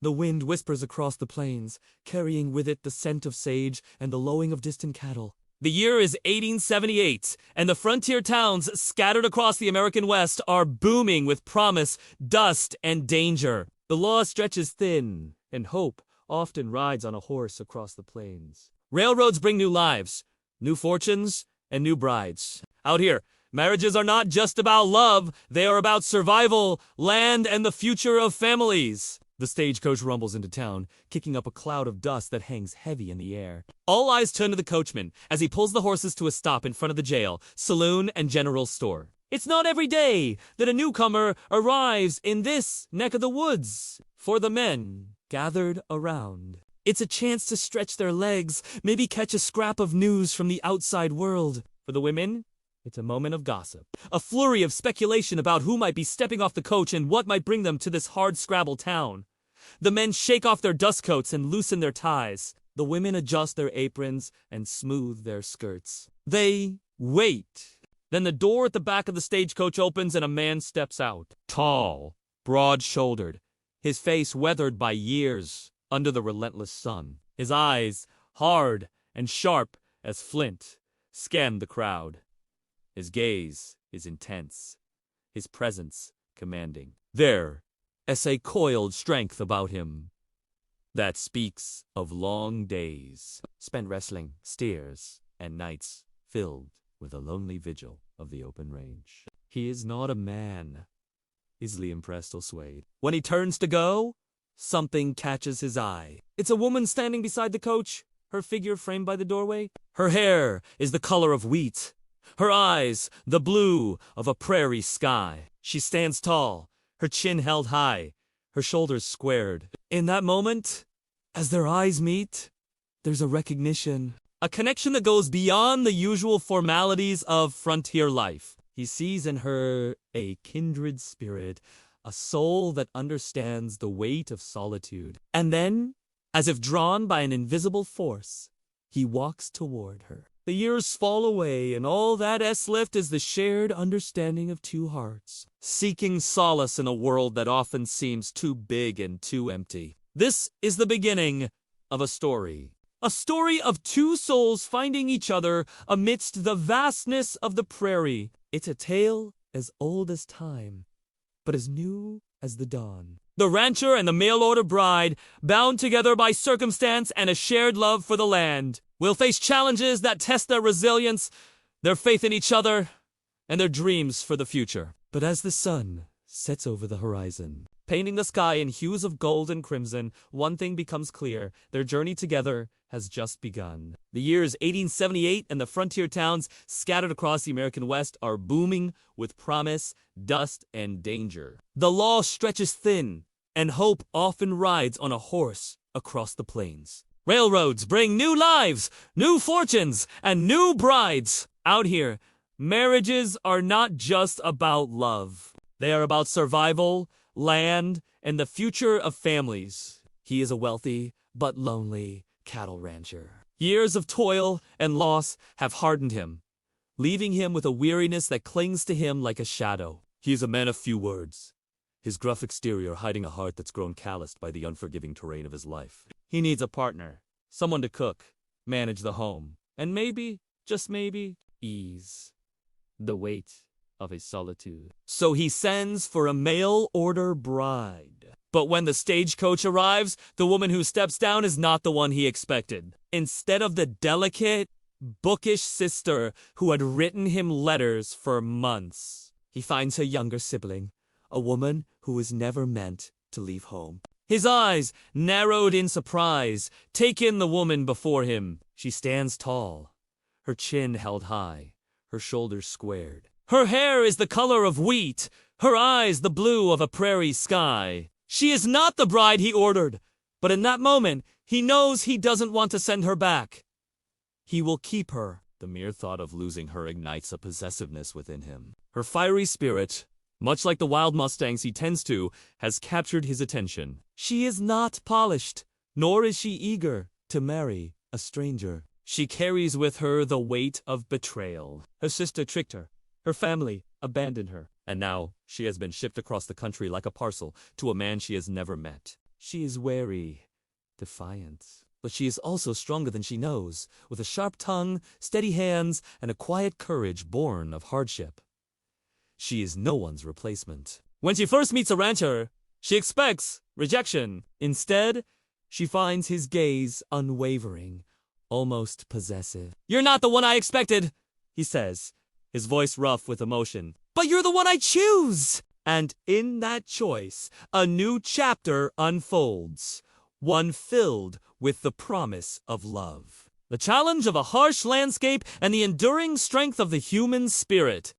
The wind whispers across the plains, carrying with it the scent of sage and the lowing of distant cattle. The year is 1878, and the frontier towns scattered across the American West are booming with promise, dust, and danger. The law stretches thin, and hope often rides on a horse across the plains. Railroads bring new lives, new fortunes, and new brides. Out here, marriages are not just about love, they are about survival, land, and the future of families. The stagecoach rumbles into town, kicking up a cloud of dust that hangs heavy in the air. All eyes turn to the coachman as he pulls the horses to a stop in front of the jail, saloon, and general store. It's not every day that a newcomer arrives in this neck of the woods. For the men gathered around, it's a chance to stretch their legs, maybe catch a scrap of news from the outside world. For the women, it's a moment of gossip, a flurry of speculation about who might be stepping off the coach and what might bring them to this hard-scrabble town. The men shake off their dust coats and loosen their ties. The women adjust their aprons and smooth their skirts. They wait. Then the door at the back of the stagecoach opens and a man steps out. Tall, broad-shouldered, his face weathered by years under the relentless sun. His eyes, hard and sharp as flint, scan the crowd. His gaze is intense, his presence commanding. There is a coiled strength about him that speaks of long days spent wrestling steers and nights filled with a lonely vigil of the open range. He is not a man, easily impressed or swayed. When he turns to go, something catches his eye. It's a woman standing beside the coach, her figure framed by the doorway. Her hair is the color of wheat, her eyes the blue of a prairie sky. She stands tall, her chin held high, her shoulders squared. In that moment, as their eyes meet, there's a recognition, a connection that goes beyond the usual formalities of frontier life. He sees in her a kindred spirit, a soul that understands the weight of solitude. And then, as if drawn by an invisible force, he walks toward her. The years fall away, and all that is left is the shared understanding of two hearts, seeking solace in a world that often seems too big and too empty. This is the beginning of a story of two souls finding each other amidst the vastness of the prairie. It's a tale as old as time, but as new as the dawn. The rancher and the mail-order bride, bound together by circumstance and a shared love for the land, will face challenges that test their resilience, their faith in each other, and their dreams for the future. But as the sun sets over the horizon, painting the sky in hues of gold and crimson, one thing becomes clear: their journey together has just begun. The year is 1878, and the frontier towns scattered across the American West are booming with promise, dust, and danger. The law stretches thin, and hope often rides on a horse across the plains. Railroads bring new lives, new fortunes, and new brides. Out here, marriages are not just about love. They are about survival, land, and the future of families. He is a wealthy but lonely cattle rancher. Years of toil and loss have hardened him, leaving him with a weariness that clings to him like a shadow. He is a man of few words, his gruff exterior hiding a heart that's grown calloused by the unforgiving terrain of his life. He needs a partner, someone to cook, manage the home, and maybe, just maybe, ease the weight of his solitude. So he sends for a mail-order bride. But when the stagecoach arrives, the woman who steps down is not the one he expected. Instead of the delicate, bookish sister who had written him letters for months, he finds a younger sibling, a woman who was never meant to leave home. His eyes, narrowed in surprise, take in the woman before him. She stands tall, her chin held high, her shoulders squared. Her hair is the color of wheat, her eyes the blue of a prairie sky. She is not the bride he ordered, but in that moment, he knows he doesn't want to send her back. He will keep her. The mere thought of losing her ignites a possessiveness within him. Her fiery spirit, much like the wild mustangs he tends to, has captured his attention. She is not polished, nor is she eager to marry a stranger. She carries with her the weight of betrayal. Her sister tricked her. Her family abandoned her. And now she has been shipped across the country like a parcel to a man she has never met. She is wary, defiant. But she is also stronger than she knows, with a sharp tongue, steady hands, and a quiet courage born of hardship. She is no one's replacement. When she first meets a rancher, she expects rejection. Instead, she finds his gaze unwavering, almost possessive. "You're not the one I expected," he says, his voice rough with emotion. "But you're the one I choose!" And in that choice, a new chapter unfolds, one filled with the promise of love. The challenge of a harsh landscape and the enduring strength of the human spirit.